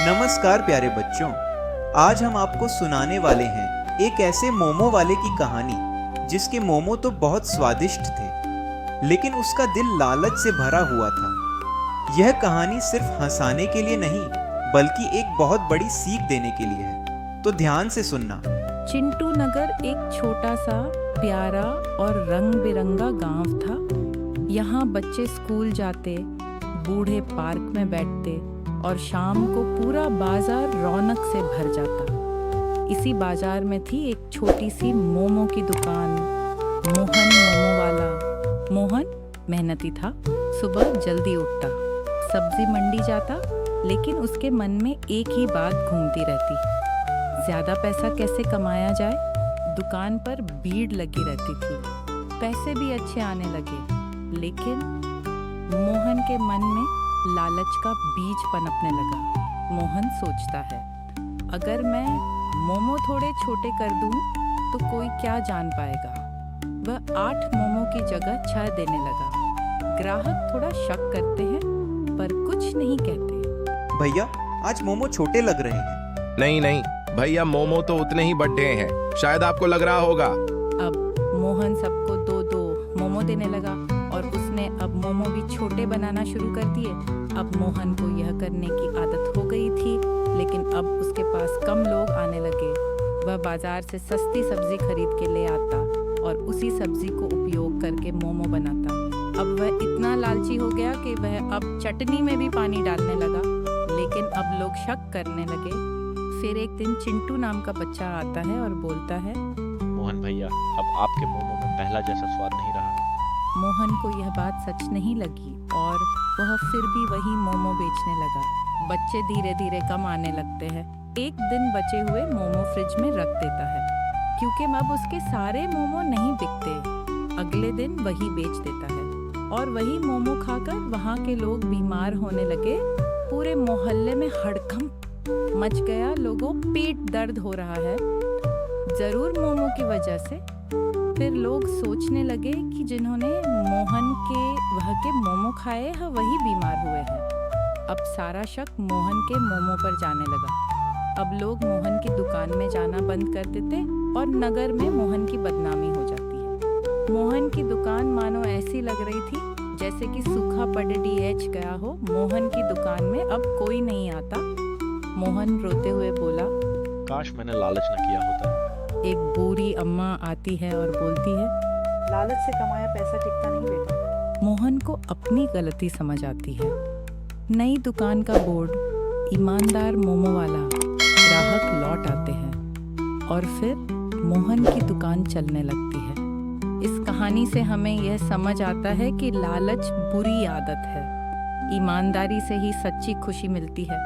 नमस्कार प्यारे बच्चों, आज हम आपको सुनाने वाले हैं एक ऐसे मोमो वाले की कहानी जिसके मोमो तो बहुत स्वादिष्ट थे, लेकिन उसका दिल लालच से भरा हुआ था। यह कहानी सिर्फ हंसाने के लिए नहीं, बल्कि एक बहुत बड़ी सीख देने के लिए है, तो ध्यान से सुनना। चिंटू नगर एक छोटा सा प्यारा और रंग बिरंगा गांव था। यहाँ बच्चे स्कूल जाते, बूढ़े पार्क में बैठते और शाम को पूरा बाजार रौनक से भर जाता। इसी बाजार में थी एक छोटी सी मोमो की दुकान। मोहन मोमो वाला। मोहन मेहनती था, सुबह जल्दी उठता, सब्जी मंडी जाता, लेकिन उसके मन में एक ही बात घूमती रहती, ज्यादा पैसा कैसे कमाया जाए। दुकान पर भीड़ लगी रहती थी, पैसे भी अच्छे आने लगे, लेकिन मोहन के मन में लालच का बीज पनपने लगा। मोहन सोचता है, अगर मैं मोमो थोड़े छोटे कर दूं तो कोई क्या जान पाएगा। वह 8 मोमो की जगह 6 देने लगा। ग्राहक थोड़ा शक करते हैं पर कुछ नहीं कहते। भैया, आज मोमो छोटे लग रहे हैं। नहीं नहीं भैया, मोमो तो उतने ही बड़े हैं, शायद आपको लग रहा होगा। अब मोहन सबको 2-2 मोमो देने लगा और उसने अब मोमो भी छोटे बनाना शुरू कर दिए। अब मोहन को यह करने की आदत हो गई थी, लेकिन अब उसके पास कम लोग आने लगे। वह बाजार से सस्ती सब्जी खरीद के ले आता और उसी सब्जी को उपयोग करके मोमो बनाता। अब वह इतना लालची हो गया कि वह अब चटनी में भी पानी डालने लगा, लेकिन अब लोग शक करने लगे। फिर एक दिन चिंटू नाम का बच्चा आता है और बोलता है, मोहन भैया, अब आपके मोमो में पहला जैसा स्वाद नहीं रहा। मोहन को यह बात सच नहीं लगी और वह फिर भी वही मोमो बेचने लगा। बच्चे धीरे धीरे कम आने लगते हैं। एक दिन बचे हुए मोमो फ्रिज में रख देता है, क्योंकि अब उसके सारे मोमो नहीं बिकते। अगले दिन वही बेच देता है और वही मोमो खाकर वहाँ के लोग बीमार होने लगे। पूरे मोहल्ले में हड़कंप मच गया, लोगों पेट दर्द हो रहा है, जरूर मोमो की वजह से। फिर लोग सोचने लगे कि जिन्होंने मोहन के मोमो खाए हैं वही बीमार हुए हैं। अब सारा शक मोहन के मोमो पर जाने लगा। अब लोग मोहन की दुकान में जाना बंद कर देते और नगर में मोहन की बदनामी हो जाती है। मोहन की दुकान मानो ऐसी लग रही थी जैसे कि सूखा पड़ेच गया हो। मोहन की दुकान में अब कोई नहीं आता। मोहन रोते हुए बोला, काश मैंने लालच न किया होता। एक बूढ़ी अम्मा आती है और बोलती है, लालच से कमाया पैसा टिकता नहीं बेटा। मोहन को अपनी गलती समझ आती है। नई दुकान का बोर्ड, ईमानदार मोमो वाला, ग्राहक लौट आते हैं और फिर मोहन की दुकान चलने लगती है। इस कहानी से हमें यह समझ आता है कि लालच बुरी आदत है। ईमानदारी से ही सच्ची खुशी मिलती है।